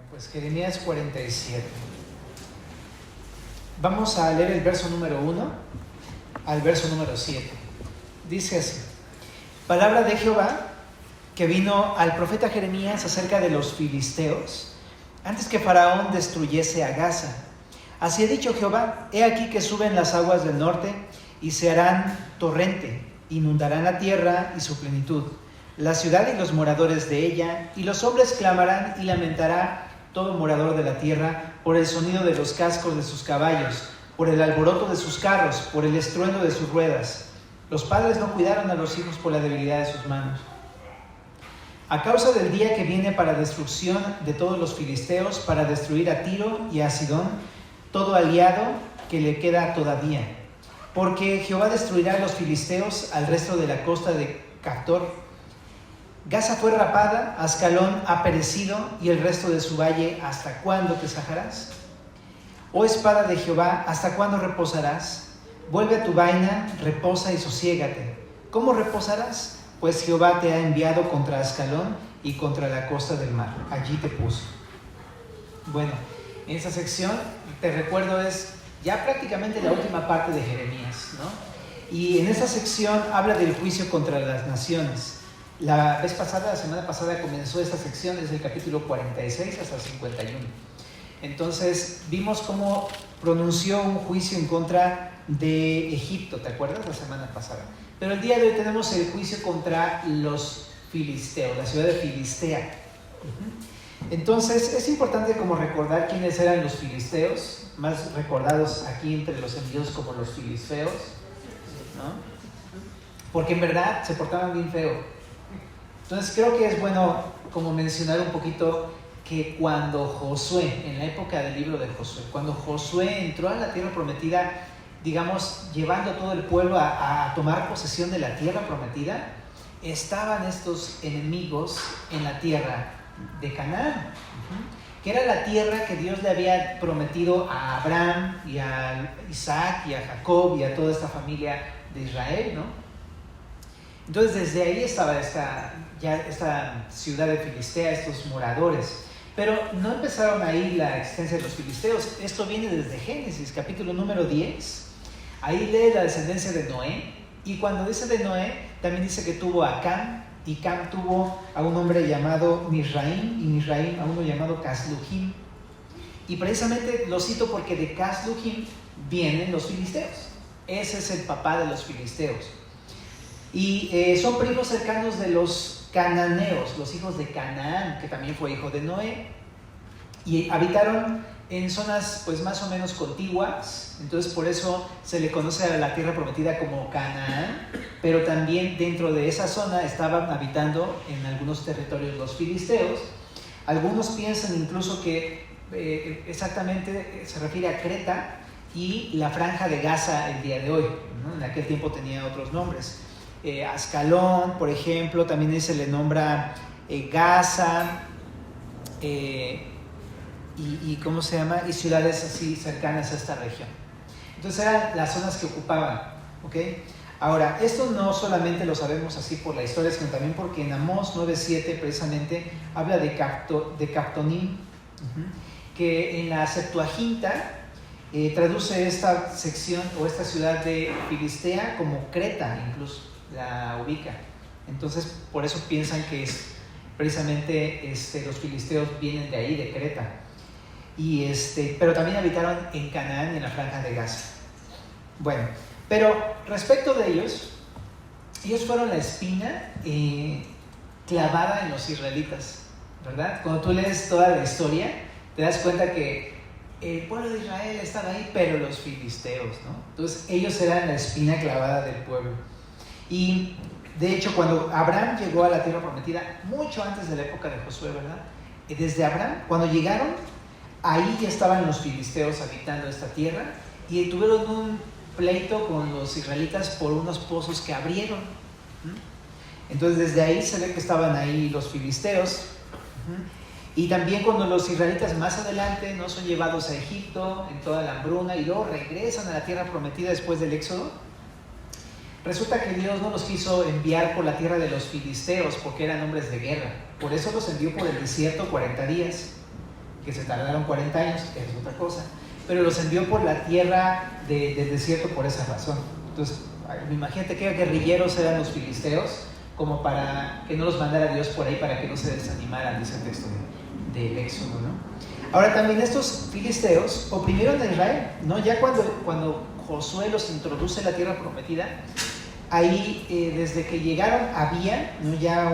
Pues Jeremías 47. Vamos a leer el verso número 1 al verso número 7. Dice así: palabra de Jehová que vino al profeta Jeremías acerca de los filisteos, antes que Faraón destruyese a Gaza. Así ha dicho Jehová: he aquí que suben las aguas del norte y se harán torrente, inundarán la tierra y su plenitud, la ciudad y los moradores de ella, y los hombres clamarán y lamentará todo morador de la tierra por el sonido de los cascos de sus caballos, por el alboroto de sus carros, por el estruendo de sus ruedas. Los padres no cuidaron a los hijos por la debilidad de sus manos. A causa del día que viene para destrucción de todos los filisteos, para destruir a Tiro y a Sidón, todo aliado que le queda todavía. Porque Jehová destruirá a los filisteos al resto de la costa de Caftor. Gaza fue rapada, Ascalón ha perecido, y el resto de su valle, ¿hasta cuándo te sajarás? Oh espada de Jehová, ¿hasta cuándo reposarás? Vuelve a tu vaina, reposa y sosiégate. ¿Cómo reposarás? Pues Jehová te ha enviado contra Ascalón y contra la costa del mar. Allí te puso. Bueno, en esta sección, te recuerdo, es ya prácticamente la última parte de Jeremías, ¿no? Y en esta sección habla del juicio contra las naciones. La semana pasada comenzó esta sección desde el capítulo 46 hasta el 51. Entonces vimos cómo pronunció un juicio en contra de Egipto, ¿te acuerdas? La semana pasada. Pero el día de hoy tenemos el juicio contra los filisteos, la ciudad de Filistea. Entonces es importante como recordar quiénes eran los filisteos, más recordados aquí entre los envíos como los filisteos, ¿no? Porque en verdad se portaban bien feo. Entonces creo que es bueno como mencionar un poquito que cuando Josué, en la época del libro de Josué, cuando Josué entró a la tierra prometida, digamos, llevando a todo el pueblo a tomar posesión de la tierra prometida, estaban estos enemigos en la tierra de Canaán, que era la tierra que Dios le había prometido a Abraham y a Isaac y a Jacob y a toda esta familia de Israel, ¿no? Entonces desde ahí estaba esta ciudad de Filistea, estos moradores. Pero no empezaron ahí la existencia de los filisteos. Esto viene desde Génesis, capítulo número 10. Ahí lee la descendencia de Noé. Y cuando dice de Noé, también dice que tuvo a Cam. Y Cam tuvo a un hombre llamado Misraim. Y Misraim a uno llamado Casluhim. Y precisamente lo cito porque de Casluhim vienen los filisteos. Ese es el papá de los filisteos. Y son primos cercanos de los cananeos, los hijos de Canaán, que también fue hijo de Noé, y habitaron en zonas pues más o menos contiguas. Entonces por eso se le conoce a la tierra prometida como Canaán, pero también dentro de esa zona estaban habitando en algunos territorios los filisteos. Algunos piensan incluso que exactamente se refiere a Creta y la franja de Gaza el día de hoy, ¿no? En aquel tiempo tenía otros nombres. Ascalón, por ejemplo, también se le nombra Gaza, y ¿cómo se llama? Y ciudades así cercanas a esta región. Entonces eran las zonas que ocupaban, ¿ok? Ahora, esto no solamente lo sabemos así por la historia, sino también porque en Amós 9:7 precisamente habla de Captonim, que en la Septuaginta traduce esta sección o esta ciudad de Filistea como Creta, incluso la ubica. Entonces por eso piensan que es precisamente los filisteos vienen de ahí, de Creta. Y pero también habitaron en Canaán y en la franja de Gaza. Bueno, pero respecto de ellos fueron la espina clavada en los israelitas, ¿verdad? Cuando tú lees toda la historia te das cuenta que el pueblo de Israel estaba ahí, pero los filisteos, ¿no? Entonces ellos eran la espina clavada del pueblo. Y de hecho cuando Abraham llegó a la tierra prometida, mucho antes de la época de Josué, ¿verdad? Desde Abraham, cuando llegaron, ahí ya estaban los filisteos habitando esta tierra y tuvieron un pleito con los israelitas por unos pozos que abrieron. Entonces desde ahí se ve que estaban ahí los filisteos. Y también cuando los israelitas más adelante no son llevados a Egipto en toda la hambruna y luego regresan a la tierra prometida después del éxodo, resulta que Dios no los quiso enviar por la tierra de los filisteos porque eran hombres de guerra. Por eso los envió por el desierto 40 días. que se tardaron 40 años, que es otra cosa, pero los envió por la tierra del desierto por esa razón. Entonces, imagínate qué guerrilleros eran los filisteos, como para que no los mandara Dios por ahí, para que no se desanimaran, dice el texto del Éxodo, ¿no? Ahora también estos filisteos oprimieron a Israel, ¿no? Ya cuando Josué los introduce en la tierra prometida, ahí desde que llegaron había, ¿no?, ya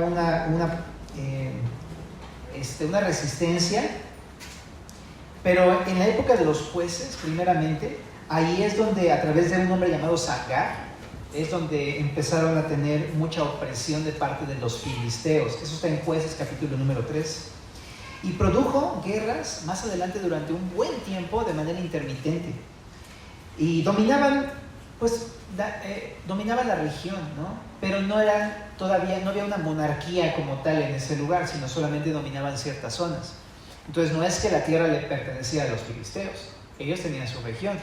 una resistencia, pero en la época de los jueces, primeramente, ahí es donde a través de un hombre llamado Sagar, es donde empezaron a tener mucha opresión de parte de los filisteos. Eso está en Jueces capítulo número 3. Y produjo guerras más adelante durante un buen tiempo de manera intermitente. Y dominaban la región, ¿no? Pero no había una monarquía como tal en ese lugar, sino solamente dominaban ciertas zonas. Entonces no es que la tierra le pertenecía a los filisteos, ellos tenían su región.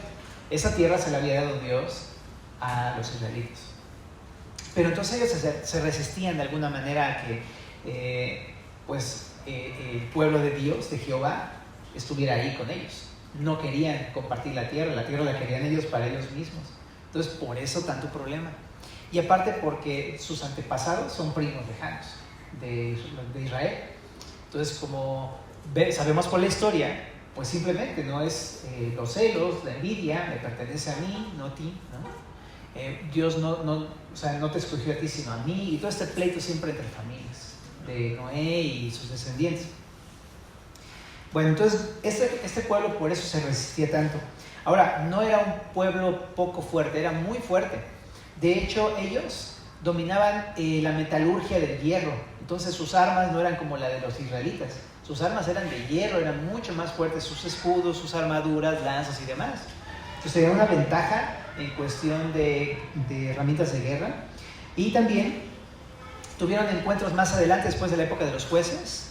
Esa tierra se la había dado Dios a los israelitas. Pero entonces ellos se resistían de alguna manera a que el pueblo de Dios, de Jehová, estuviera ahí con ellos. No querían compartir la tierra la querían ellos para ellos mismos. Entonces por eso tanto problema. Y aparte porque sus antepasados son primos lejanos de Israel. Entonces, como sabemos por la historia, pues simplemente no es los celos, la envidia, me pertenece a mí, no a ti, ¿no? Dios no te escogió a ti sino a mí, y todo este pleito siempre entre familias de Noé y sus descendientes. Bueno, entonces este pueblo por eso se resistía tanto. Ahora, no era un pueblo poco fuerte, era muy fuerte. De hecho, ellos dominaban la metalurgia del hierro. Entonces sus armas no eran como la de los israelitas. Sus armas eran de hierro, eran mucho más fuertes, sus escudos, sus armaduras, lanzas y demás. Entonces tenían una ventaja en cuestión de herramientas de guerra. Y también tuvieron encuentros más adelante, después de la época de los jueces.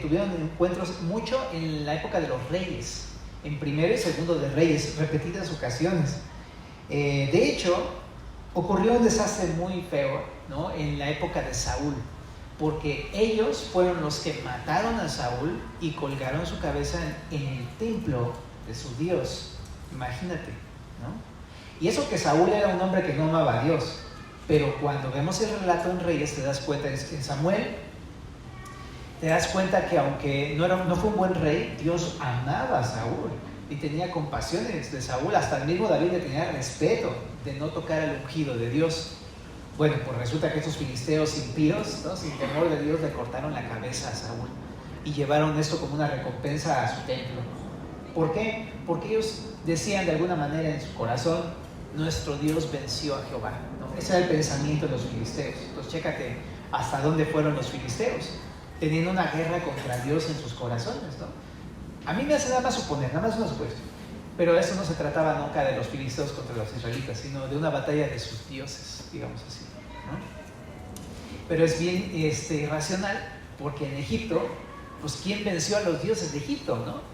Tuvieron encuentros mucho en la época de los reyes, en primero y segundo de Reyes, repetidas ocasiones. De hecho, ocurrió un desastre muy feo, ¿no?, en la época de Saúl, porque ellos fueron los que mataron a Saúl y colgaron su cabeza en el templo de su Dios. Imagínate, ¿no? Y eso que Saúl era un hombre que no amaba a Dios, pero cuando vemos el relato en Reyes te das cuenta, en Samuel, te das cuenta que aunque no fue un buen rey, Dios amaba a Saúl y tenía compasión de Saúl. Hasta el mismo David le tenía respeto de no tocar el ungido de Dios. Bueno, pues resulta que estos filisteos impíos, ¿no?, sin temor de Dios, le cortaron la cabeza a Saúl y llevaron esto como una recompensa a su templo. ¿Por qué? Porque ellos decían de alguna manera en su corazón, nuestro Dios venció a Jehová, ¿no? Ese era el pensamiento de los filisteos. Entonces chécate hasta dónde fueron los filisteos, teniendo una guerra contra Dios en sus corazones, ¿no? A mí me hace nada más suponer, nada más una supuesto, pero eso no se trataba nunca de los filisteos contra los israelitas, sino de una batalla de sus dioses, digamos así, ¿no? Pero es bien irracional, porque en Egipto, pues ¿quién venció a los dioses de Egipto, no?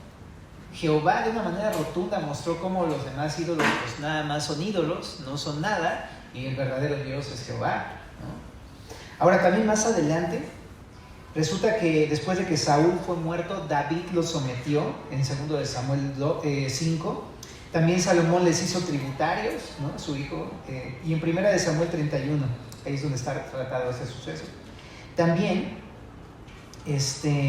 Jehová de una manera rotunda mostró cómo los demás ídolos pues nada más son ídolos, no son nada, y el verdadero Dios es Jehová, ¿no? Ahora también más adelante resulta que después de que Saúl fue muerto, David lo sometió en 2 de Samuel 5. También Salomón les hizo tributarios, ¿no?, su hijo, y en 1 de Samuel 31, ahí es donde está tratado este suceso. También,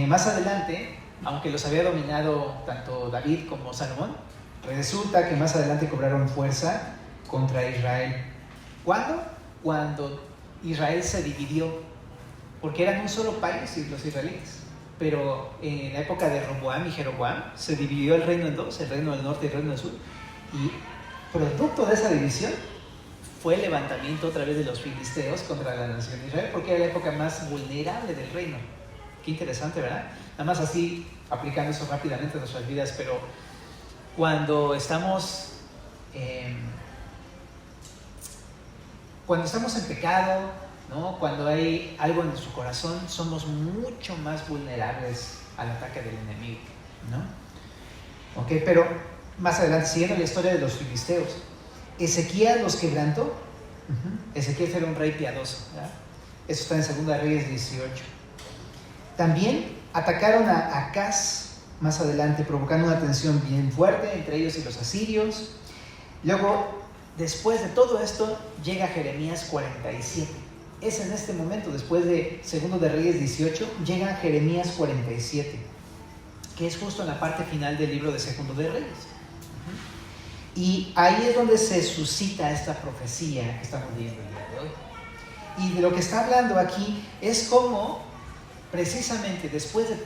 más adelante, aunque los había dominado tanto David como Salomón, resulta que más adelante cobraron fuerza contra Israel. ¿Cuándo? Cuando Israel se dividió, porque eran un solo país los israelitas, pero en la época de Roboam y Jeroboam se dividió el reino en dos, el reino del norte y el reino del sur, y producto de esa división fue el levantamiento otra vez de los filisteos contra la nación de Israel, porque era la época más vulnerable del reino. Qué interesante, ¿verdad? Nada más así, aplicando eso rápidamente en nuestras vidas, pero cuando estamos en pecado, ¿no?, cuando hay algo en nuestro corazón, somos mucho más vulnerables al ataque del enemigo, ¿no? Ok, pero más adelante, siguiendo la historia de los filisteos, Ezequías los quebrantó. Ezequías era un rey piadoso, ¿verdad? Eso está en 2 Reyes 18. También atacaron a Acaz, más adelante, provocando una tensión bien fuerte entre ellos y los asirios. Luego, después de todo esto, llega Jeremías 47. Es en este momento, después de Segundo de Reyes 18, llega Jeremías 47, que es justo en la parte final del libro de Segundo de Reyes. Y ahí es donde se suscita esta profecía que estamos viendo el día de hoy. Y de lo que está hablando aquí es cómo, precisamente después de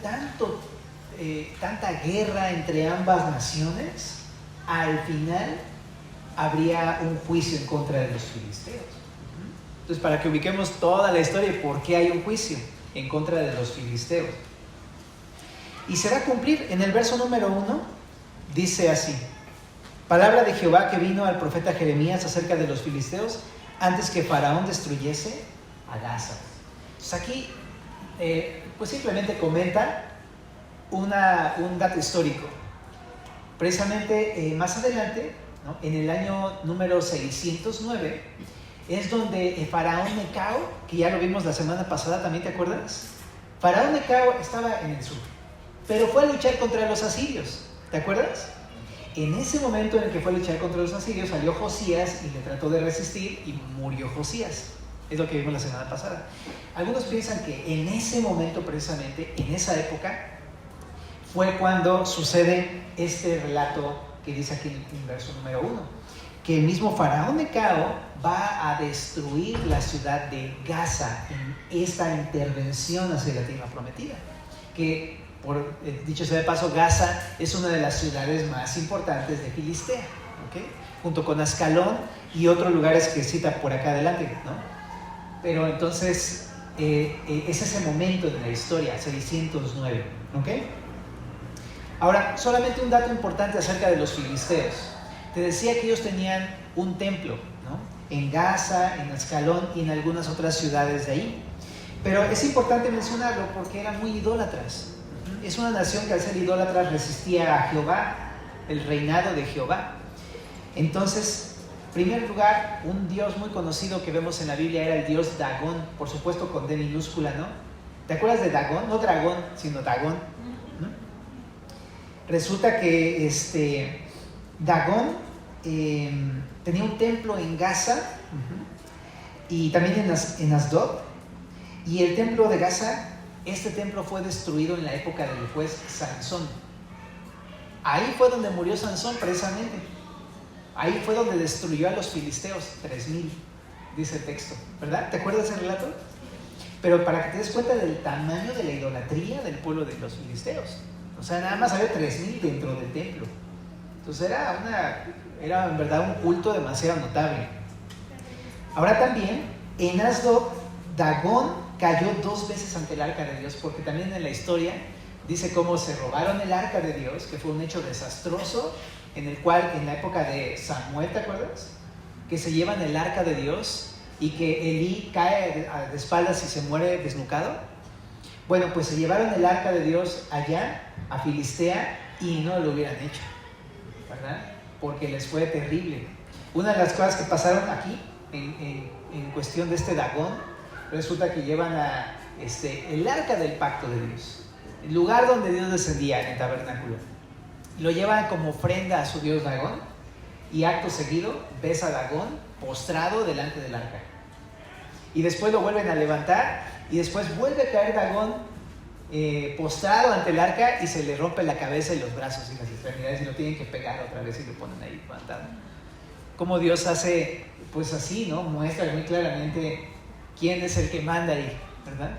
tanta guerra entre ambas naciones, al final habría un juicio en contra de los filisteos. Entonces, para que ubiquemos toda la historia y por qué hay un juicio en contra de los filisteos. Y se va a cumplir en el verso número 1, dice así: palabra de Jehová que vino al profeta Jeremías acerca de los filisteos antes que Faraón destruyese a Gaza. Entonces aquí, pues simplemente comenta un dato histórico. Precisamente más adelante, ¿no?, en el año número 609, es donde Faraón Necao, que ya lo vimos la semana pasada, ¿también te acuerdas? Faraón Necao estaba en el sur, pero fue a luchar contra los asirios, ¿te acuerdas? En ese momento en el que fue a luchar contra los asirios, salió Josías y le trató de resistir y murió Josías. Es lo que vimos la semana pasada. Algunos piensan que en ese momento, precisamente, en esa época, fue cuando sucede este relato que dice aquí en el verso número 1, que el mismo Faraón Necao va a destruir la ciudad de Gaza en esta intervención hacia la tierra prometida, que dicho sea de paso, Gaza es una de las ciudades más importantes de Filistea, ¿okay?, junto con Ascalón y otros lugares que cita por acá adelante, ¿no? Pero entonces es ese momento de la historia, 609, ¿ok? Ahora, solamente un dato importante acerca de los filisteos. Te decía que ellos tenían un templo, ¿no?, en Gaza, en Ascalón y en algunas otras ciudades de ahí. Pero es importante mencionarlo porque eran muy idólatras. Es una nación que al ser idólatra resistía a Jehová, el reinado de Jehová. Entonces, en primer lugar, un dios muy conocido que vemos en la Biblia era el dios Dagón, por supuesto con D minúscula, ¿no? ¿Te acuerdas de Dagón? No dragón, sino Dagón, ¿no? Resulta que Dagón tenía un templo en Gaza y también en Asdod. Y el templo de Gaza, este templo fue destruido en la época del juez Sansón. Ahí fue donde murió Sansón, precisamente. Ahí fue donde destruyó a los filisteos, 3,000, dice el texto, ¿verdad? ¿Te acuerdas de ese relato? Pero para que te des cuenta del tamaño de la idolatría del pueblo de los filisteos. O sea, nada más había 3,000 dentro del templo. Entonces era en verdad un culto demasiado notable. Ahora también, en Asdod, Dagón cayó 2 veces ante el arca de Dios, porque también en la historia dice cómo se robaron el arca de Dios, que fue un hecho desastroso, en el cual en la época de Samuel, ¿te acuerdas? Que se llevan el arca de Dios y que Elí cae de espaldas y se muere desnucado. Bueno, pues se llevaron el arca de Dios allá, a Filistea, y no lo hubieran hecho, ¿verdad? Porque les fue terrible. Una de las cosas que pasaron aquí, en cuestión de este Dagón, resulta que llevan el arca del pacto de Dios, el lugar donde Dios descendía en el tabernáculo. Lo llevan como ofrenda a su dios Dagón, y acto seguido ves a Dagón postrado delante del arca. Y después lo vuelven a levantar, y después vuelve a caer Dagón postrado ante el arca, y se le rompe la cabeza y los brazos y las extremidades, y lo tienen que pegar otra vez y lo ponen ahí levantado. Como Dios hace, pues así, ¿no? Muestra muy claramente quién es el que manda ahí, ¿verdad?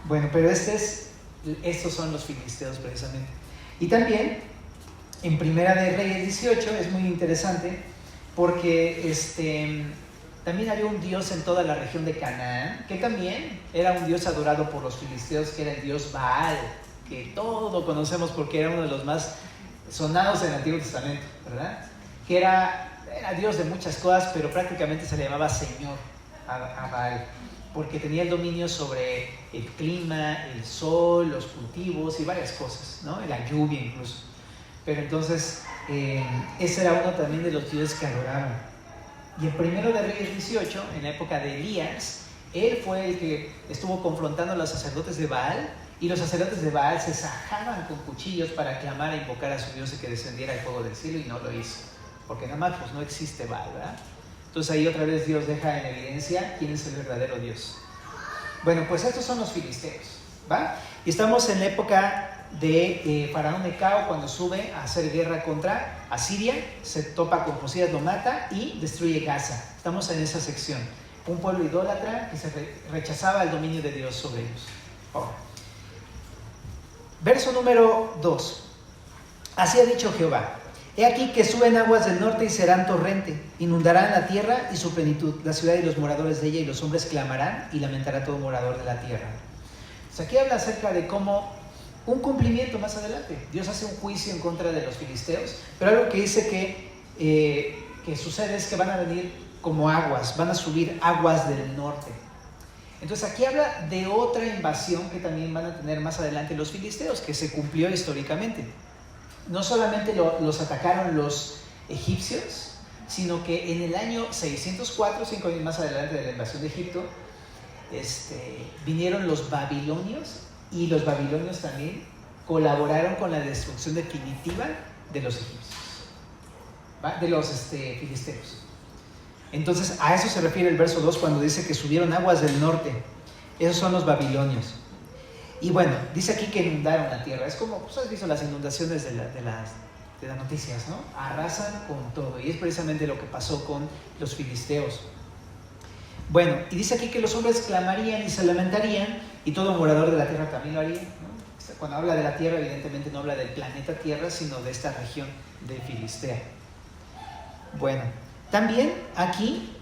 Bueno, pero estos son los filisteos precisamente. Y también en Primera de Reyes 18 es muy interesante porque también había un dios en toda la región de Canaán que también era un dios adorado por los filisteos, que era el dios Baal, que todos conocemos porque era uno de los más sonados en el Antiguo Testamento, ¿verdad? Que era dios de muchas cosas, pero prácticamente se le llamaba Señor a Baal, porque tenía el dominio sobre el clima, el sol, los cultivos y varias cosas, ¿no? La lluvia incluso. Pero entonces, ese era uno también de los dioses que adoraban. Y en Primero de Reyes 18, en la época de Elías, él fue el que estuvo confrontando a los sacerdotes de Baal Y los sacerdotes de Baal se sajaban con cuchillos para clamar e invocar a su Dios y que descendiera el fuego del cielo, y no lo hizo. Porque nada más pues no existe Baal, ¿verdad? Entonces ahí otra vez Dios deja en evidencia quién es el verdadero Dios. Bueno, pues estos son los filisteos, ¿va? Y estamos en la época de Faraón Necao, cuando sube a hacer guerra contra Asiria, se topa con Josías, lo mata y destruye Gaza. Estamos en esa sección. Un pueblo idólatra que se rechazaba el dominio de Dios sobre ellos. Ahora, verso número 2. Así ha dicho Jehová: he aquí que suben aguas del norte y serán torrente, inundarán la tierra y su plenitud, la ciudad y los moradores de ella, y los hombres clamarán y lamentará todo morador de la tierra. Entonces aquí habla acerca de cómo un cumplimiento más adelante. Dios hace un juicio en contra de los filisteos, pero algo que dice que sucede es que van a venir como aguas, van a subir aguas del norte. Entonces aquí habla de otra invasión que también van a tener más adelante los filisteos, que se cumplió históricamente. No solamente los atacaron los egipcios, sino que en el año 604, 5 años más adelante de la invasión de Egipto, vinieron los babilonios, y los babilonios también colaboraron con la destrucción definitiva de los egipcios, ¿va? De los filisteos. Entonces a eso se refiere el verso 2 cuando dice que subieron aguas del norte. Esos son los babilonios. Y bueno, dice aquí que inundaron la tierra. Es como, pues has visto las inundaciones de las noticias, ¿no? Arrasan con todo. Y es precisamente lo que pasó con los filisteos. Bueno, y dice aquí que los hombres clamarían y se lamentarían, y todo morador de la tierra también lo haría, ¿no? Cuando habla de la tierra, evidentemente no habla del planeta Tierra, sino de esta región de Filistea. Bueno, también aquí,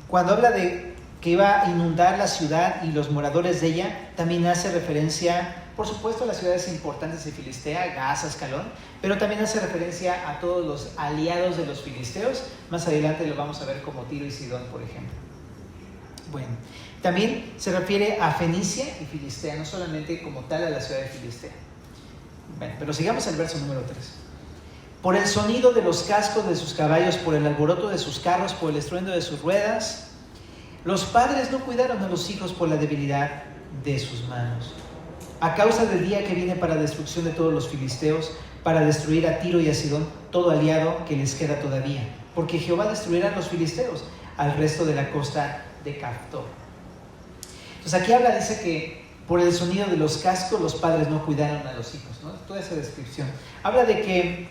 cuando habla de que iba a inundar la ciudad y los moradores de ella, también hace referencia, por supuesto, a las ciudades importantes de Filistea, Gaza, Ascalón, pero también hace referencia a todos los aliados de los filisteos. Más adelante lo vamos a ver como Tiro y Sidón, por ejemplo. Bueno, también se refiere a Fenicia y Filistea, no solamente como tal a la ciudad de Filistea. Bueno, pero sigamos el verso número 3. Por el sonido de los cascos de sus caballos, por el alboroto de sus carros, por el estruendo de sus ruedas, los padres no cuidaron a los hijos por la debilidad de sus manos. A causa del día que viene para destrucción de todos los filisteos, para destruir a Tiro y a Sidón, todo aliado que les queda todavía, porque Jehová destruirá a los filisteos, al resto de la costa de Caftor. Entonces aquí habla, dice que por el sonido de los cascos los padres no cuidaron a los hijos, ¿no? Toda esa descripción. Habla de que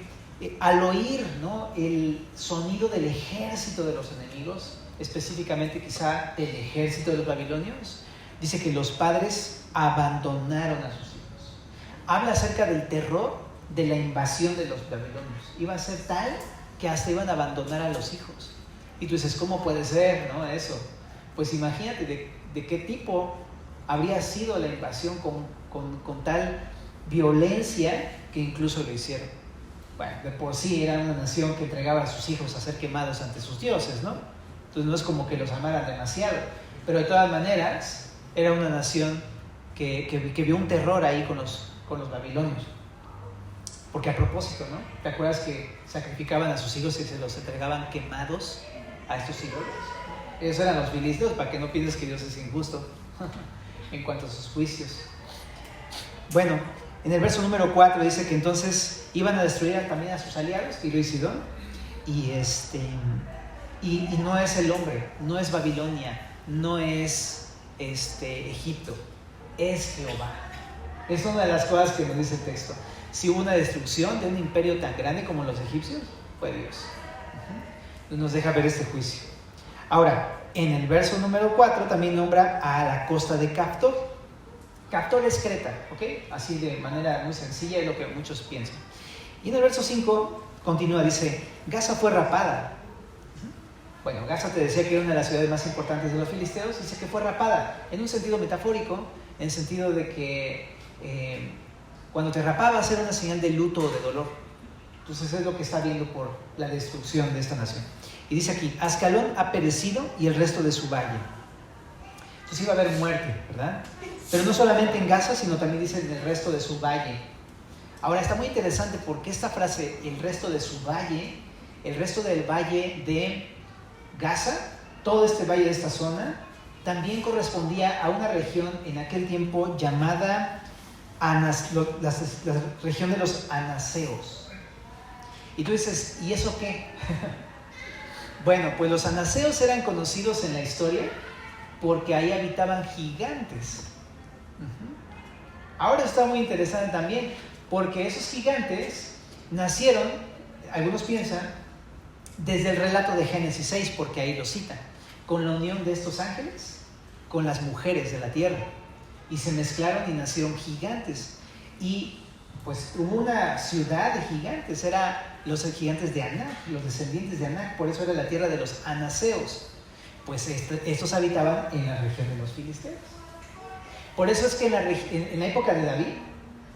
al oír, ¿no?, el sonido del ejército de los enemigos, específicamente quizá del ejército de los babilonios, dice que los padres abandonaron a sus hijos. Habla acerca del terror de la invasión de los babilonios. Iba a ser tal que hasta iban a abandonar a los hijos. Y tú dices, ¿cómo puede ser, no, eso? Pues imagínate de qué tipo habría sido la invasión con tal violencia que incluso lo hicieron. Bueno, de por sí era una nación que entregaba a sus hijos a ser quemados ante sus dioses, ¿no? Entonces no es como que los amaran demasiado, pero de todas maneras era una nación que vio un terror ahí con los babilonios. Porque a propósito, ¿no? ¿Te acuerdas que sacrificaban a sus hijos y se los entregaban quemados a estos ídolos? Esos eran los filisteos, para que no pienses que Dios es injusto en cuanto a sus juicios. Bueno, en el verso número 4 dice que entonces iban a destruir también a sus aliados, Tiro y Sidón, y no es el hombre, no es Babilonia, no es Egipto, es Jehová. Es una de las cosas que nos dice el texto. Si hubo una destrucción de un imperio tan grande como los egipcios, fue Dios. Nos deja ver este juicio. Ahora, en el verso número 4 también nombra a la costa de Caftor. Caftor es Creta, ¿ok? Así de manera muy sencilla, es lo que muchos piensan. Y en el verso 5 continúa, dice, Gaza fue rapada. Bueno, Gaza te decía que era una de las ciudades más importantes de los filisteos, dice que fue rapada, en un sentido metafórico, en el sentido de que cuando te rapabas era una señal de luto o de dolor. Entonces es lo que está viendo por la destrucción de esta nación. Y dice aquí, Ascalón ha perecido y el resto de su valle. Entonces iba a haber muerte, ¿verdad? Pero no solamente en Gaza, sino también dice en el resto de su valle. Ahora está muy interesante porque esta frase, el resto de su valle, el resto del valle de Gaza, todo este valle de esta zona, también correspondía a una región en aquel tiempo llamada la región de los anaseos. Y tú dices, ¿y eso qué? Bueno, pues los anaseos eran conocidos en la historia porque ahí habitaban gigantes. Ahora está muy interesante también, porque esos gigantes nacieron, algunos piensan, desde el relato de Génesis 6, porque ahí lo citan, con la unión de estos ángeles con las mujeres de la tierra, y se mezclaron y nacieron gigantes. Y pues hubo una ciudad de gigantes, eran los gigantes de Anak, los descendientes de Anak, por eso era la tierra de los anaseos. Pues estos habitaban en la región de los filisteos. Por eso es que en la época de David,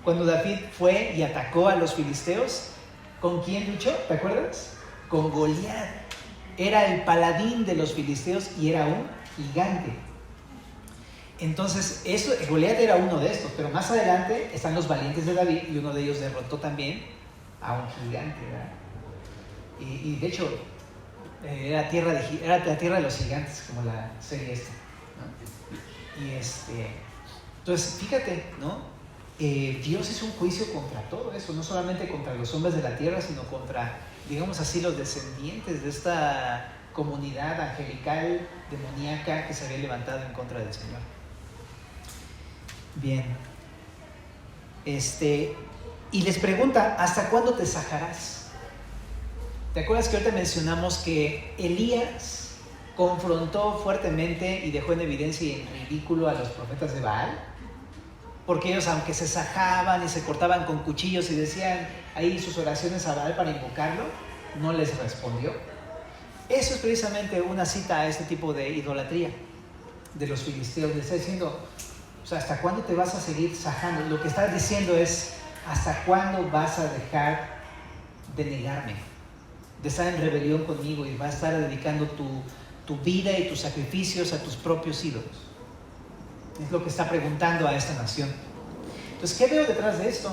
cuando David fue y atacó a los filisteos, ¿con quién luchó? ¿Te acuerdas? Con Goliat. Era el paladín de los filisteos y era un gigante. Entonces, Goliat era uno de estos, pero más adelante están los valientes de David y uno de ellos derrotó también a un gigante, ¿verdad? Y de hecho, era la tierra de los gigantes, como la serie esta, ¿no? Y entonces, fíjate, ¿no? Dios hizo un juicio contra todo eso, no solamente contra los hombres de la tierra, sino contra, digamos así, los descendientes de esta comunidad angelical, demoníaca, que se había levantado en contra del Señor. Bien. Y les pregunta, ¿hasta cuándo te sajarás? ¿Te acuerdas que ahorita mencionamos que Elías confrontó fuertemente y dejó en evidencia y en ridículo a los profetas de Baal? Porque ellos, aunque se sajaban y se cortaban con cuchillos y decían ahí sus oraciones a Baal para invocarlo, no les respondió. Eso es precisamente una cita a este tipo de idolatría de los filisteos. Le está diciendo, o sea, ¿hasta cuándo te vas a seguir sajando? Lo que está diciendo es, ¿hasta cuándo vas a dejar de negarme? De estar en rebelión conmigo y vas a estar dedicando tu vida y tus sacrificios a tus propios ídolos. Es lo que está preguntando a esta nación. Entonces, ¿qué veo detrás de esto?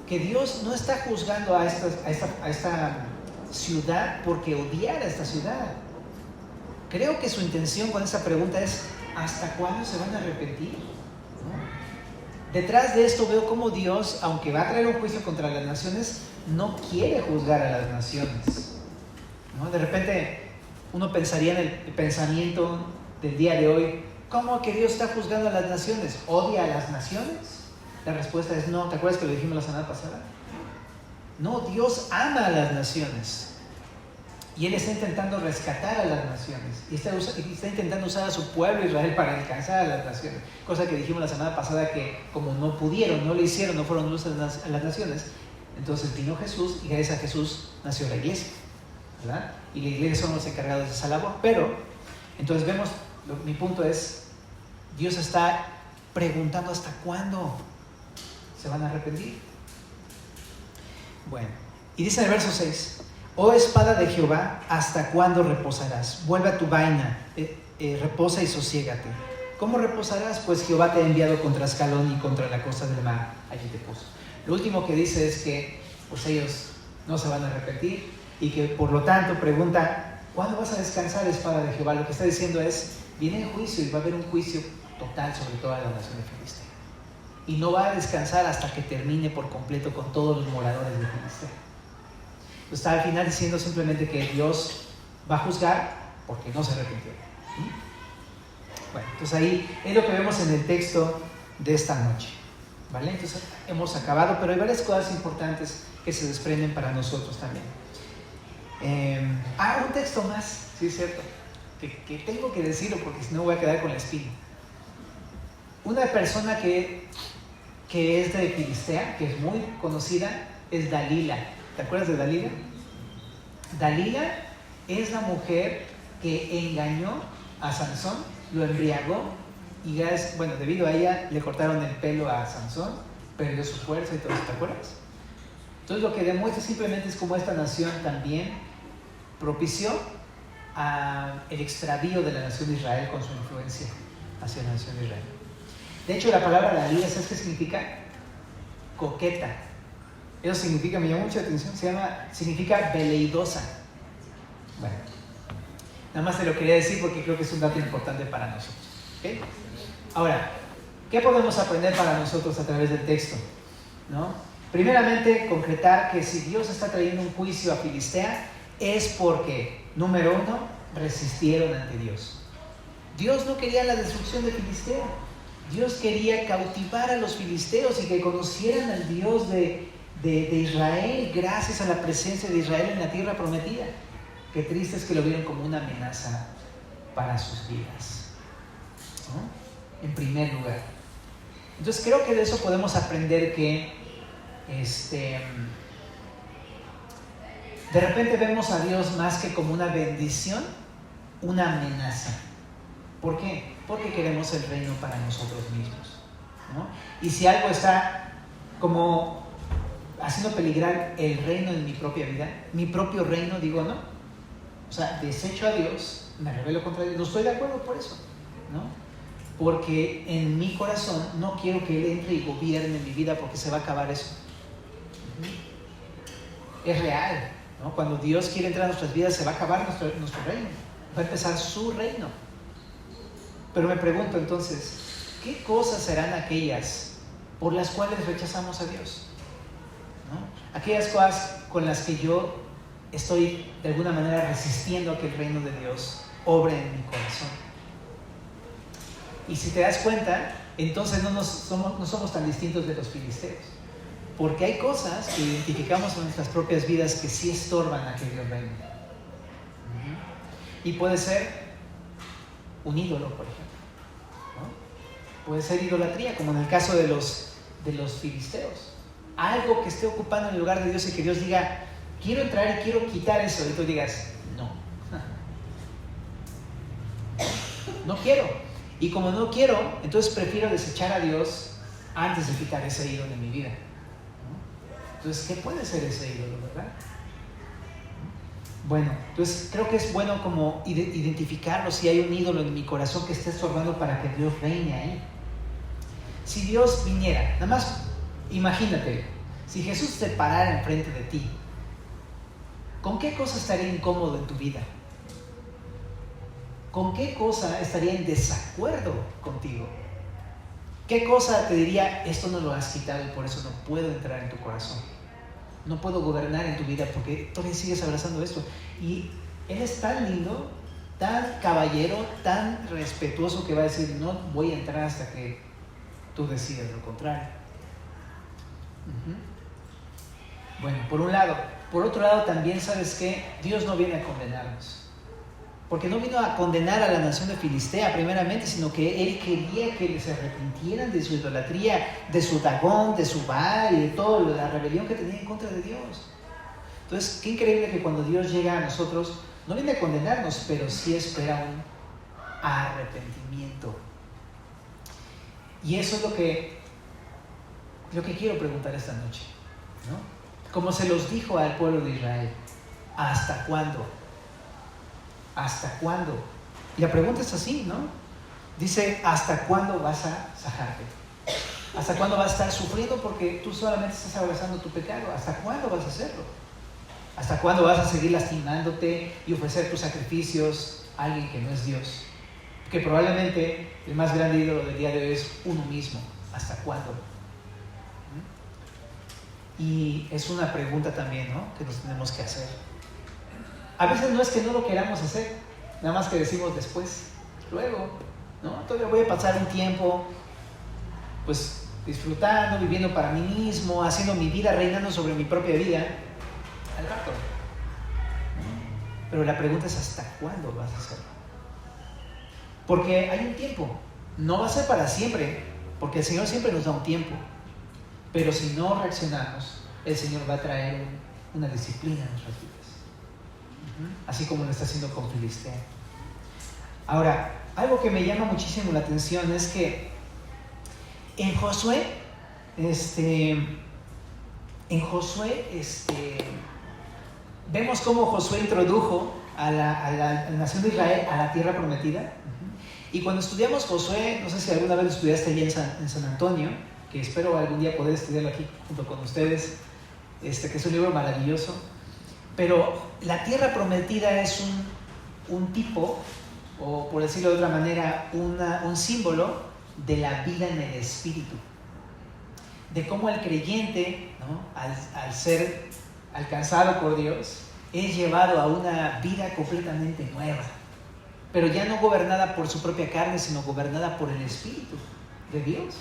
Que Dios no está juzgando a esta ciudad porque odiara a esta ciudad. Creo que su intención con esta pregunta es, ¿hasta cuándo se van a arrepentir? ¿No? Detrás de esto veo cómo Dios, aunque va a traer un juicio contra las naciones, no quiere juzgar a las naciones, ¿no? De repente uno pensaría en el pensamiento del día de hoy, ¿cómo que Dios está juzgando a las naciones? ¿Odia a las naciones? La respuesta es no. ¿Te acuerdas que lo dijimos la semana pasada? No, Dios ama a las naciones y Él está intentando rescatar a las naciones y está intentando usar a su pueblo Israel para alcanzar a las naciones, cosa que dijimos la semana pasada que como no pudieron, no lo hicieron, no fueron luz a las naciones, entonces vino Jesús y gracias a Jesús nació la iglesia, ¿verdad? Y la iglesia son los encargados de esa labor. Pero entonces vemos, mi punto es, Dios está preguntando hasta cuándo se van a arrepentir. Bueno, y dice en el verso 6, oh espada de Jehová, ¿hasta cuándo reposarás? Vuelve a tu vaina, reposa y sosiégate. ¿Cómo reposarás? Pues Jehová te ha enviado contra Ascalón y contra la costa del mar, allí te puso. Lo último que dice es que pues ellos no se van a arrepentir y que por lo tanto pregunta, ¿cuándo vas a descansar, espada de Jehová? Lo que está diciendo es, viene el juicio y va a haber un juicio total sobre toda la nación de Filistea. Y no va a descansar hasta que termine por completo con todos los moradores de Filistea. Está al final diciendo simplemente que Dios va a juzgar porque no se arrepintió. Bueno, entonces ahí es lo que vemos en el texto de esta noche, ¿vale? Entonces hemos acabado, pero hay varias cosas importantes que se desprenden para nosotros también. Un texto más, sí es cierto, que tengo que decirlo porque si no voy a quedar con la espina. Una persona que es de Filistea, que es muy conocida, es Dalila. ¿Te acuerdas de Dalila? Dalila es la mujer que engañó a Sansón, lo embriagó y debido a ella le cortaron el pelo a Sansón, perdió su fuerza y todo eso, ¿te acuerdas? Entonces lo que demuestra simplemente es cómo esta nación también propició el extravío de la nación de Israel con su influencia hacia la nación de Israel. De hecho, la palabra Dalila, ¿sabes qué significa? Coqueta. Eso significa, me llamó mucha atención, significa veleidosa. Bueno, nada más te lo quería decir porque creo que es un dato importante para nosotros. ¿Okay? Ahora, ¿qué podemos aprender para nosotros a través del texto? ¿No? Primeramente, concretar que si Dios está trayendo un juicio a Filistea es porque, número uno, resistieron ante Dios. Dios no quería la destrucción de Filistea. Dios quería cautivar a los filisteos y que conocieran al Dios de Israel gracias a la presencia de Israel en la tierra prometida. Qué triste es que lo vieron como una amenaza para sus vidas, ¿no? En primer lugar. Entonces creo que de eso podemos aprender que de repente vemos a Dios más que como una bendición, una amenaza. ¿Por qué? Porque queremos el reino para nosotros mismos, ¿no? Y si algo está como haciendo peligrar el reino en mi propia vida, mi propio reino, digo no. O sea, desecho a Dios, me rebelo contra Dios, no estoy de acuerdo por eso, ¿no? Porque en mi corazón no quiero que Él entre y gobierne mi vida porque se va a acabar eso. Es real, ¿no? Cuando Dios quiere entrar a nuestras vidas se va a acabar nuestro reino, va a empezar su reino. Pero me pregunto entonces, ¿qué cosas serán aquellas por las cuales rechazamos a Dios? ¿No? Aquellas cosas con las que yo estoy de alguna manera resistiendo a que el reino de Dios obre en mi corazón. Y si te das cuenta, entonces no somos tan distintos de los filisteos. Porque hay cosas que identificamos en nuestras propias vidas que sí estorban a que Dios reine. Y puede ser un ídolo, por ejemplo, ¿no? Puede ser idolatría, como en el caso de los filisteos. Algo que esté ocupando el lugar de Dios y que Dios diga, quiero entrar y quiero quitar eso. Y tú digas, no. No quiero. Y como no quiero, entonces prefiero desechar a Dios antes de quitar ese ídolo de mi vida. Entonces, ¿qué puede ser ese ídolo, verdad? Bueno, entonces creo que es bueno como identificarlo si hay un ídolo en mi corazón que esté estorbando para que Dios reine ahí. Si Dios viniera, nada más imagínate, si Jesús se parara enfrente de ti, ¿con qué cosa estaría incómodo en tu vida? ¿Con qué cosa estaría en desacuerdo contigo? ¿Qué cosa te diría, esto no lo has quitado y por eso no puedo entrar en tu corazón? No puedo gobernar en tu vida porque todavía sigues abrazando esto. Y Él es tan lindo, tan caballero, tan respetuoso que va a decir, no voy a entrar hasta que tú decidas lo contrario. Bueno, por un lado. Por otro lado también, ¿sabes qué? Dios no viene a condenarnos. Porque no vino a condenar a la nación de Filistea primeramente, sino que Él quería que se arrepintieran de su idolatría, de su Dagón, de su Baal y de toda la rebelión que tenían en contra de Dios. Entonces, qué increíble que cuando Dios llega a nosotros, no viene a condenarnos, pero sí espera un arrepentimiento. Y eso es lo que quiero preguntar esta noche, ¿no? Como se los dijo al pueblo de Israel, ¿hasta cuándo? ¿Hasta cuándo? Y la pregunta es así, ¿no? Dice, ¿hasta cuándo vas a sajarte? ¿Hasta cuándo vas a estar sufriendo porque tú solamente estás abrazando tu pecado? ¿Hasta cuándo vas a hacerlo? ¿Hasta cuándo vas a seguir lastimándote y ofrecer tus sacrificios a alguien que no es Dios? Que probablemente el más grande ídolo del día de hoy es uno mismo. ¿Hasta cuándo? Y es una pregunta también, ¿no? Que nos tenemos que hacer. A veces no es que no lo queramos hacer, nada más que decimos después, luego, ¿no? Todavía voy a pasar un tiempo, pues, disfrutando, viviendo para mí mismo, haciendo mi vida, reinando sobre mi propia vida, al rato. Pero la pregunta es, ¿hasta cuándo vas a hacerlo? Porque hay un tiempo, no va a ser para siempre, porque el Señor siempre nos da un tiempo, pero si no reaccionamos, el Señor va a traer una disciplina en nuestras vidas. Así como lo está haciendo con Filistea. Ahora, algo que me llama muchísimo la atención es que en Josué, vemos cómo Josué introdujo a la nación de Israel a la tierra prometida. Y cuando estudiamos Josué, no sé si alguna vez lo estudiaste allí en San Antonio, que espero algún día poder estudiarlo aquí junto con ustedes, que es un libro maravilloso. Pero la tierra prometida es un tipo o por decirlo de otra manera, un símbolo de la vida en el Espíritu. De cómo el creyente, ¿no?, al ser alcanzado por Dios, es llevado a una vida completamente nueva, pero ya no gobernada por su propia carne, sino gobernada por el Espíritu de Dios.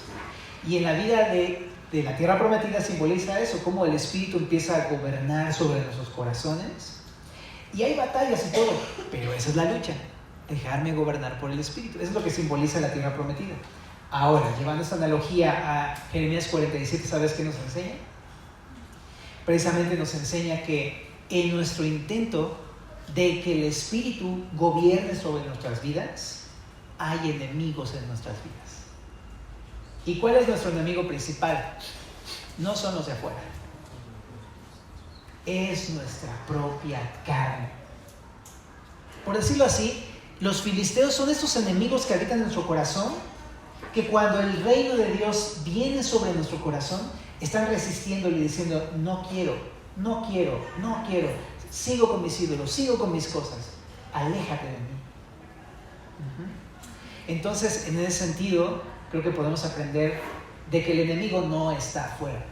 Y en la vida de la tierra prometida simboliza eso, cómo el Espíritu empieza a gobernar sobre nuestros corazones. Y hay batallas y todo, pero esa es la lucha, dejarme gobernar por el Espíritu. Eso es lo que simboliza la tierra prometida. Ahora, llevando esta analogía a Jeremías 47, ¿sabes qué nos enseña? Precisamente nos enseña que en nuestro intento de que el Espíritu gobierne sobre nuestras vidas, hay enemigos en nuestras vidas. ¿Y cuál es nuestro enemigo principal? No son los de afuera, es nuestra propia carne. Por decirlo así, los filisteos son estos enemigos que habitan en nuestro corazón, que cuando el reino de Dios viene sobre nuestro corazón, están resistiéndole y diciendo: no quiero, no quiero, no quiero, sigo con mis ídolos, sigo con mis cosas, aléjate de mí. Entonces, en ese sentido, creo que podemos aprender de que el enemigo no está afuera.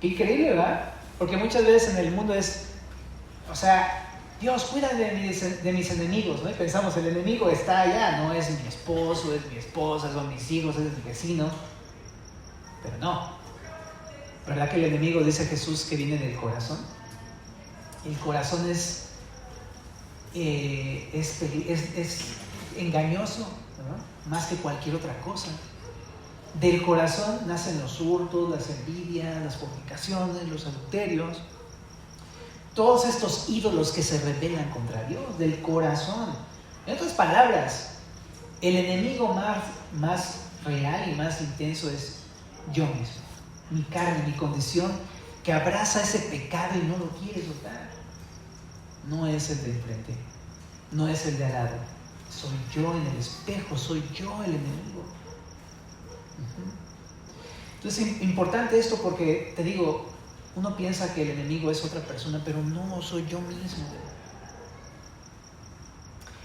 Qué increíble, ¿verdad? Porque muchas veces en el mundo es, o sea, Dios, cuídame de mis enemigos, ¿no? Y pensamos, el enemigo está allá, no es mi esposo, es mi esposa, son mis hijos, es mi vecino. Pero no. ¿Verdad que el enemigo, dice Jesús, que viene del corazón? El corazón es engañoso, ¿no?, más que cualquier otra cosa. Del corazón nacen los hurtos, las envidias, las fornicaciones, los adulterios, todos estos ídolos que se rebelan contra Dios, del corazón. En otras palabras, el enemigo más real y más intenso es yo mismo, mi carne, mi condición, que abraza ese pecado y no lo quiere soltar. No es el de enfrente, no es el de al lado, soy yo en el espejo, soy yo el enemigo. Entonces es importante esto porque, te digo, uno piensa que el enemigo es otra persona, pero no, soy yo mismo.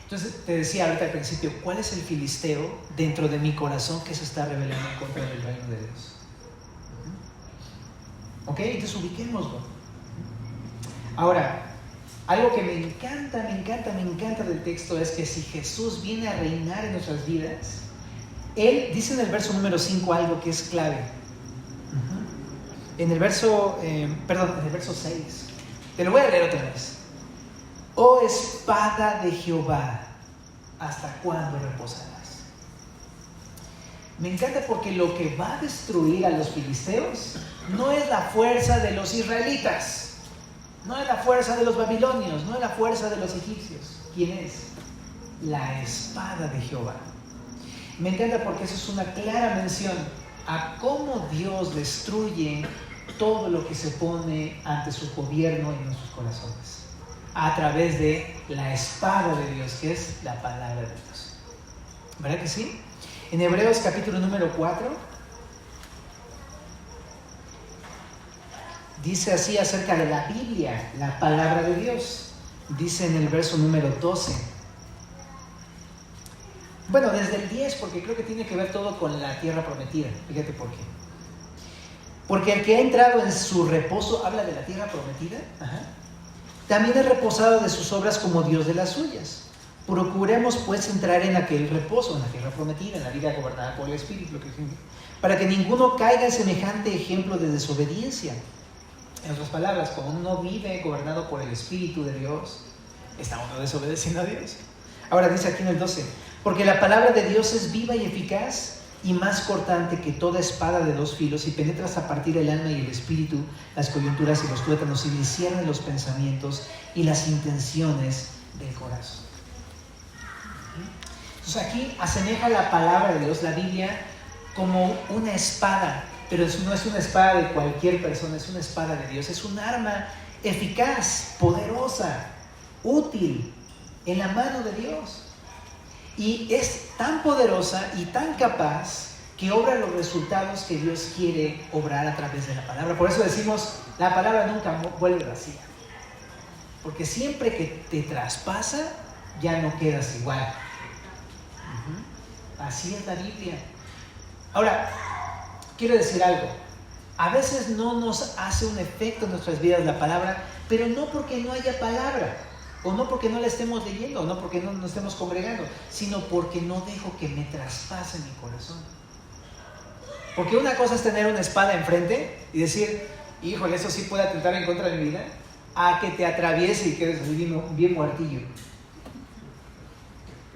Entonces te decía ahorita al principio, ¿cuál es el filisteo dentro de mi corazón que se está rebelando en contra del reino de Dios? ¿Ok? Entonces ubiquémoslo. Ahora, algo que me encanta del texto es que si Jesús viene a reinar en nuestras vidas, Él dice en el verso número 5 algo que es clave. En el verso 6. Te lo voy a leer otra vez. Oh espada de Jehová, ¿hasta cuándo reposarás? Me encanta porque lo que va a destruir a los filisteos no es la fuerza de los israelitas, no es la fuerza de los babilonios, no es la fuerza de los egipcios. ¿Quién es? La espada de Jehová. Me encanta porque eso es una clara mención a cómo Dios destruye todo lo que se pone ante su gobierno en nuestros corazones, a través de la espada de Dios, que es la palabra de Dios. ¿Verdad que sí? En Hebreos capítulo número 4 dice así acerca de la Biblia, la palabra de Dios. Dice en el verso número 12. Bueno, desde el 10, porque creo que tiene que ver todo con la tierra prometida. Fíjate por qué. Porque el que ha entrado en su reposo, habla de la tierra prometida, también ha reposado de sus obras como Dios de las suyas. Procuremos pues entrar en aquel reposo, en la tierra prometida, en la vida gobernada por el Espíritu, para que ninguno caiga en semejante ejemplo de desobediencia. En otras palabras, cuando uno vive gobernado por el Espíritu de Dios, está uno desobedeciendo a Dios. Ahora dice aquí en el 12, porque la palabra de Dios es viva y eficaz y más cortante que toda espada de dos filos y penetra hasta partir el alma y el espíritu, las coyunturas y los tuétanos y discierne los pensamientos y las intenciones del corazón. Entonces aquí asemeja la palabra de Dios, la Biblia, como una espada, pero no es una espada de cualquier persona, es una espada de Dios, es un arma eficaz, poderosa, útil en la mano de Dios. Y es tan poderosa y tan capaz que obra los resultados que Dios quiere obrar a través de la palabra. Por eso decimos, la palabra nunca vuelve vacía. Porque siempre que te traspasa, ya no quedas igual. Así es la Biblia. Ahora, quiero decir algo. A veces no nos hace un efecto en nuestras vidas la palabra, pero no porque no haya palabra, o no porque no la estemos leyendo, o no porque no nos estemos congregando, sino porque no dejo que me traspase mi corazón. Porque una cosa es tener una espada enfrente y decir, híjole, eso sí puede atentar en contra de mi vida, a que te atraviese y quedes bien muertillo.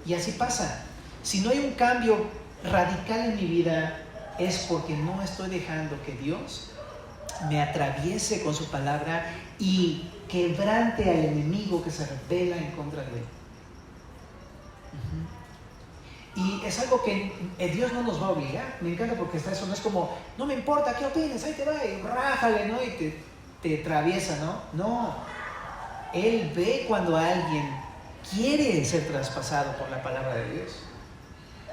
Y así pasa. Si no hay un cambio radical en mi vida, es porque no estoy dejando que Dios me atraviese con su palabra y quebrante al enemigo que se rebela en contra de él. Y es algo que Dios no nos va a obligar. Me encanta porque eso no es como, no me importa, ¿qué opinas? Ahí te va y rájale, ¿no? Y te atraviesa, ¿no? No. Él ve cuando alguien quiere ser traspasado por la palabra de Dios.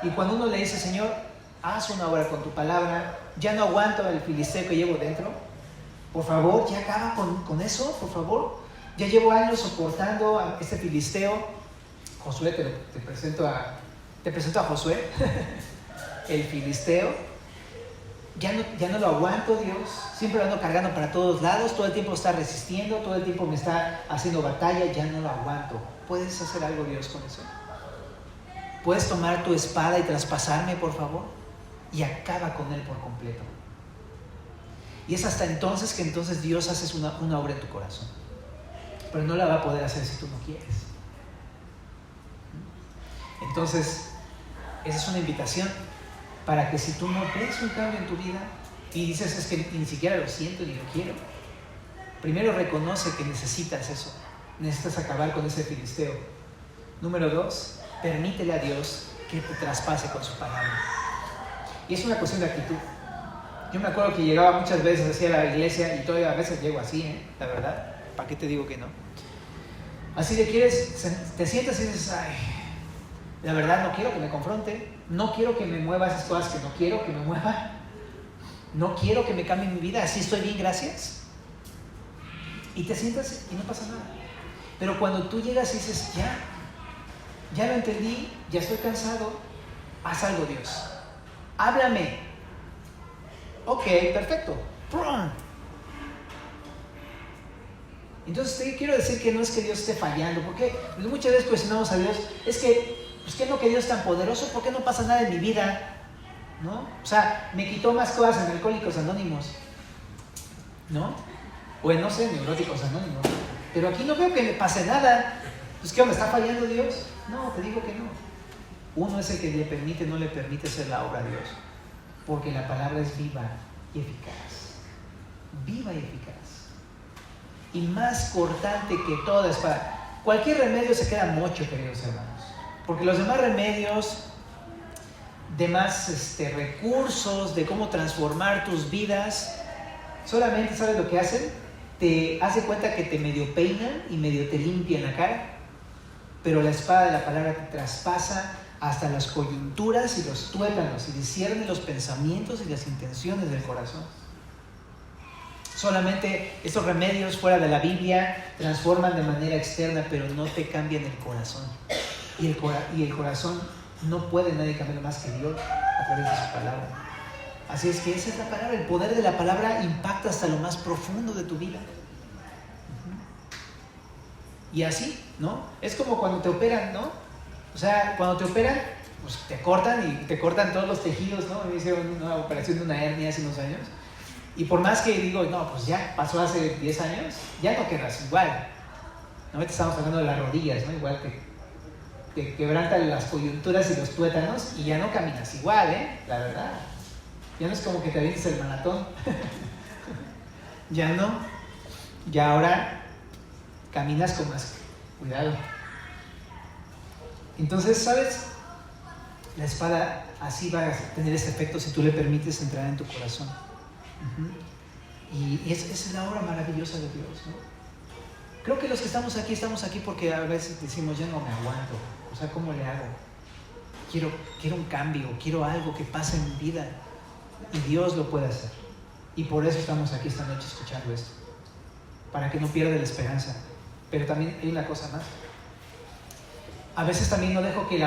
Y cuando uno le dice, Señor, haz una obra con tu palabra, ya no aguanto el filisteo que llevo dentro, por favor, ya acaba con eso, por favor. Ya llevo años soportando a este filisteo. Josué, te presento a Josué, el filisteo. Ya no lo aguanto, Dios. Siempre lo ando cargando para todos lados, todo el tiempo está resistiendo, todo el tiempo me está haciendo batalla, ya no lo aguanto. ¿Puedes hacer algo, Dios, con eso? ¿Puedes tomar tu espada y traspasarme, por favor? Y acaba con él por completo. Y es hasta entonces que Dios hace una obra en tu corazón. Pero no la va a poder hacer si tú no quieres. Entonces, esa es una invitación para que si tú no ves un cambio en tu vida y dices, es que ni siquiera lo siento ni lo quiero, primero reconoce que necesitas eso. Necesitas acabar con ese filisteo. Número 2, permítele a Dios que te traspase con su palabra. Y es una cuestión de actitud. Yo me acuerdo que llegaba muchas veces así a la iglesia y todavía a veces llego así, la verdad. ¿Para qué te digo que no? Así de te sientas y dices, ay, la verdad no quiero que me confronte, no quiero que me mueva esas cosas que no quiero que me mueva, no quiero que me cambie mi vida, así estoy bien, gracias. Y te sientas y no pasa nada. Pero cuando tú llegas y dices, ya lo entendí, ya estoy cansado, haz algo, Dios. Háblame. Ok, perfecto. Entonces te quiero decir que no es que Dios esté fallando, porque muchas veces cuestionamos a Dios, es que, pues, ¿qué no que Dios es tan poderoso? ¿Por qué no pasa nada en mi vida? ¿No? O sea, me quitó más cosas en Alcohólicos Anónimos, ¿no? O en, no sé, Neuróticos Anónimos. Pero aquí no veo que le pase nada. Pues, ¿qué onda? ¿Está fallando Dios? No, te digo que no. Uno es el que le permite, no le permite hacer la obra a Dios. Porque la palabra es viva y eficaz. Viva y eficaz. Y más cortante que toda espada. Cualquier remedio se queda mocho, queridos hermanos. Porque los demás remedios, demás recursos de cómo transformar tus vidas, solamente, ¿sabes lo que hacen? Te hace cuenta que te medio peinan y medio te limpian la cara. Pero la espada de la palabra te traspasa hasta las coyunturas y los tuétanos y discierne los pensamientos y las intenciones del corazón. Solamente estos remedios fuera de la Biblia transforman de manera externa, pero no te cambian el corazón. Y el corazón no puede nadie cambiar más que Dios a través de su palabra. Así es que esa es la palabra. El poder de la palabra impacta hasta lo más profundo de tu vida. Y así, ¿no? Es como cuando te operan, ¿no? O sea, cuando te operan, pues te cortan todos los tejidos, ¿no? Me hicieron una operación de una hernia hace unos años. Y por más que digo, no, pues ya pasó hace 10 años, ya no quedas igual. No te estamos hablando de las rodillas, ¿no? Igual te quebrantan las coyunturas y los tuétanos y ya no caminas igual, la verdad. Ya no es como que te avientes el maratón. Ya no. Ya ahora caminas con más cuidado. Entonces, ¿sabes? La espada así va a tener ese efecto si tú le permites entrar en tu corazón. Y esa es la obra maravillosa de Dios, ¿no? Creo que los que estamos aquí porque a veces decimos, ya no me aguanto. O sea, ¿cómo le hago? Quiero un cambio, quiero algo que pase en mi vida. Y Dios lo puede hacer. Y por eso estamos aquí esta noche escuchando esto. Para que no pierda la esperanza. Pero también hay una cosa más. A veces también no dejo que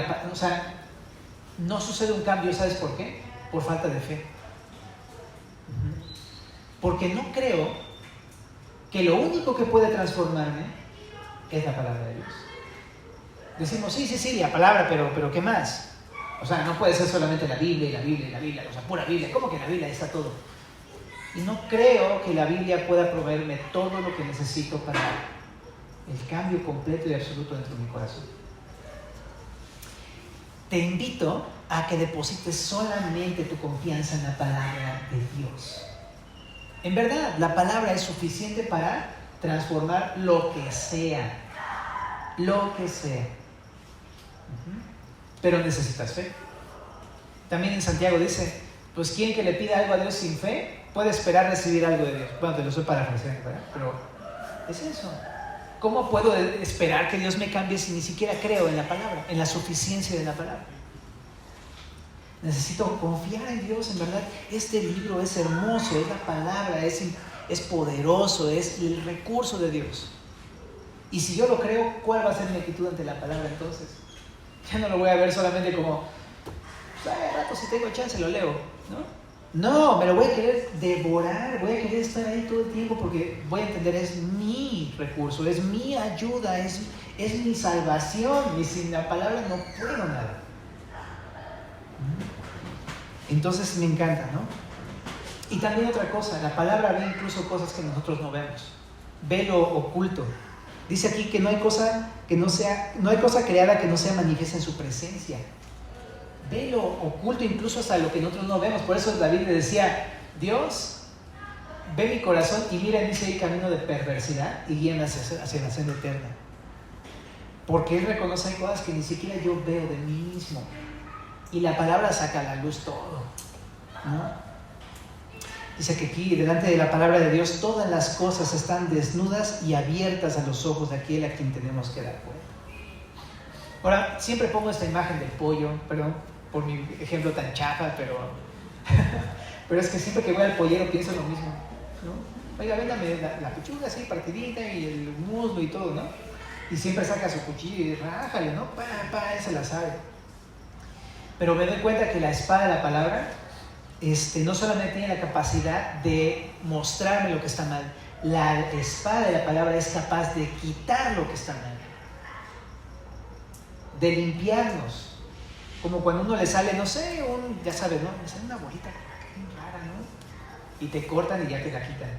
no sucede un cambio, ¿sabes por qué? Por falta de fe. Porque no creo que lo único que puede transformarme es la palabra de Dios. Decimos, sí, la palabra, pero ¿qué más? O sea, no puede ser solamente la Biblia y la Biblia y la Biblia, o sea, pura Biblia. ¿Cómo que en la Biblia está todo? Y no creo que la Biblia pueda proveerme todo lo que necesito para el cambio completo y absoluto dentro de mi corazón. Te invito a que deposites solamente tu confianza en la palabra de Dios. En verdad, la palabra es suficiente para transformar lo que sea. Lo que sea. Pero necesitas fe. También en Santiago dice, pues quien que le pida algo a Dios sin fe puede esperar recibir algo de Dios. Bueno, te lo estoy parafraseando, ¿verdad? Pero es eso. ¿Cómo puedo esperar que Dios me cambie si ni siquiera creo en la palabra, en la suficiencia de la palabra? Necesito confiar en Dios, en verdad. Este libro es hermoso, es la palabra, es poderoso, es el recurso de Dios. Y si yo lo creo, ¿cuál va a ser mi actitud ante la palabra entonces? Ya no lo voy a ver solamente como, al rato si tengo chance lo leo, ¿no? No, me lo voy a querer devorar, voy a querer estar ahí todo el tiempo porque voy a entender, es mi recurso, es mi ayuda, es mi salvación, y sin la palabra no puedo nada. Entonces me encanta, ¿no? Y también otra cosa, la palabra ve incluso cosas que nosotros no vemos, ve lo oculto. Dice aquí que no hay cosa creada que no sea manifiesta en su presencia. Ve lo oculto, incluso hasta lo que nosotros no vemos. Por eso David le decía, Dios, ve mi corazón y mira en mí si hay camino de perversidad y guíame hacia la senda eterna. Porque Él reconoce cosas que ni siquiera yo veo de mí mismo. Y la palabra saca a la luz todo, ¿no? Dice que aquí, delante de la palabra de Dios, todas las cosas están desnudas y abiertas a los ojos de aquel a quien tenemos que dar cuenta. Ahora, siempre pongo esta imagen del pollo, perdón por mi ejemplo tan chafa, pero es que siempre que voy al pollero pienso lo mismo, ¿no? Oiga, véndame la pechuga así, partidita y el muslo y todo, ¿no? Y siempre saca su cuchillo y rájale, ¿no? Él se la sabe. Pero me doy cuenta que la espada de la palabra no solamente tiene la capacidad de mostrarme lo que está mal, la espada de la palabra es capaz de quitar lo que está mal, de limpiarnos. Como cuando uno le sale, no sé, ya sabes, ¿no? Le sale una bolita rara, ¿no? Y te cortan y ya te la quitan.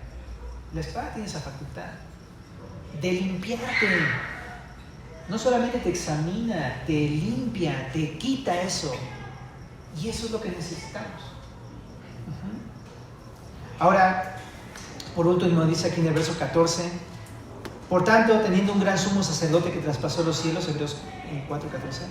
La espada tiene esa facultad de limpiarte. No solamente te examina, te limpia, te quita eso. Y eso es lo que necesitamos. Ahora, por último, dice aquí en el verso 14, por tanto, teniendo un gran sumo sacerdote que traspasó los cielos, Hebreos 4:14,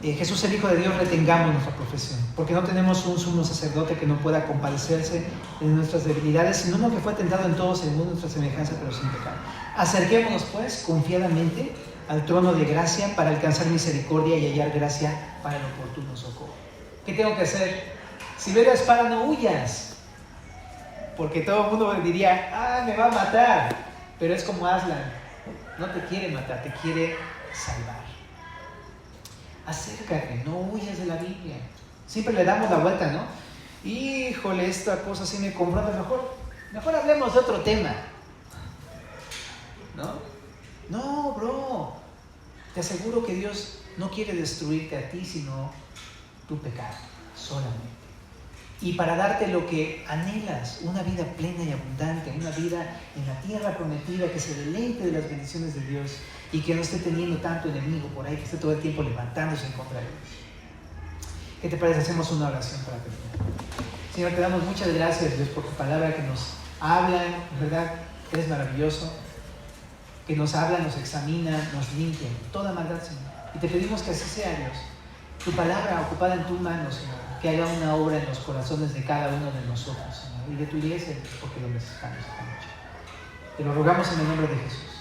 Jesús el Hijo de Dios, retengamos nuestra profesión, porque no tenemos un sumo sacerdote que no pueda compadecerse de nuestras debilidades, sino uno que fue tentado en todo según nuestra semejanza, pero sin pecado. Acerquémonos pues confiadamente al trono de gracia para alcanzar misericordia y hallar gracia para el oportuno socorro. ¿Qué tengo que hacer? Si ves la espada, no huyas, porque todo el mundo diría, me va a matar, pero es como Aslan, no te quiere matar, te quiere salvar. Acércate, no huyas de la Biblia. Siempre le damos la vuelta, ¿no? Híjole, esta cosa sí me confronta, mejor hablemos de otro tema, ¿no? No, bro, te aseguro que Dios no quiere destruirte a ti, sino tu pecado, solamente. Y para darte lo que anhelas, una vida plena y abundante, una vida en la tierra prometida, que se deleite de las bendiciones de Dios y que no esté teniendo tanto enemigo por ahí, que esté todo el tiempo levantándose en contra de Dios. ¿Qué te parece? Hacemos una oración para terminar. Señor, te damos muchas gracias, Dios, por tu palabra que nos habla, en verdad, eres maravilloso, que nos habla, nos examina, nos limpia, toda maldad, Señor. Y te pedimos que así sea, Dios. Tu palabra ocupada en tu mano, Señor, que haga una obra en los corazones de cada uno de nosotros, Señor, y de tu iglesia, porque lo necesitamos esta noche. Te lo rogamos en el nombre de Jesús.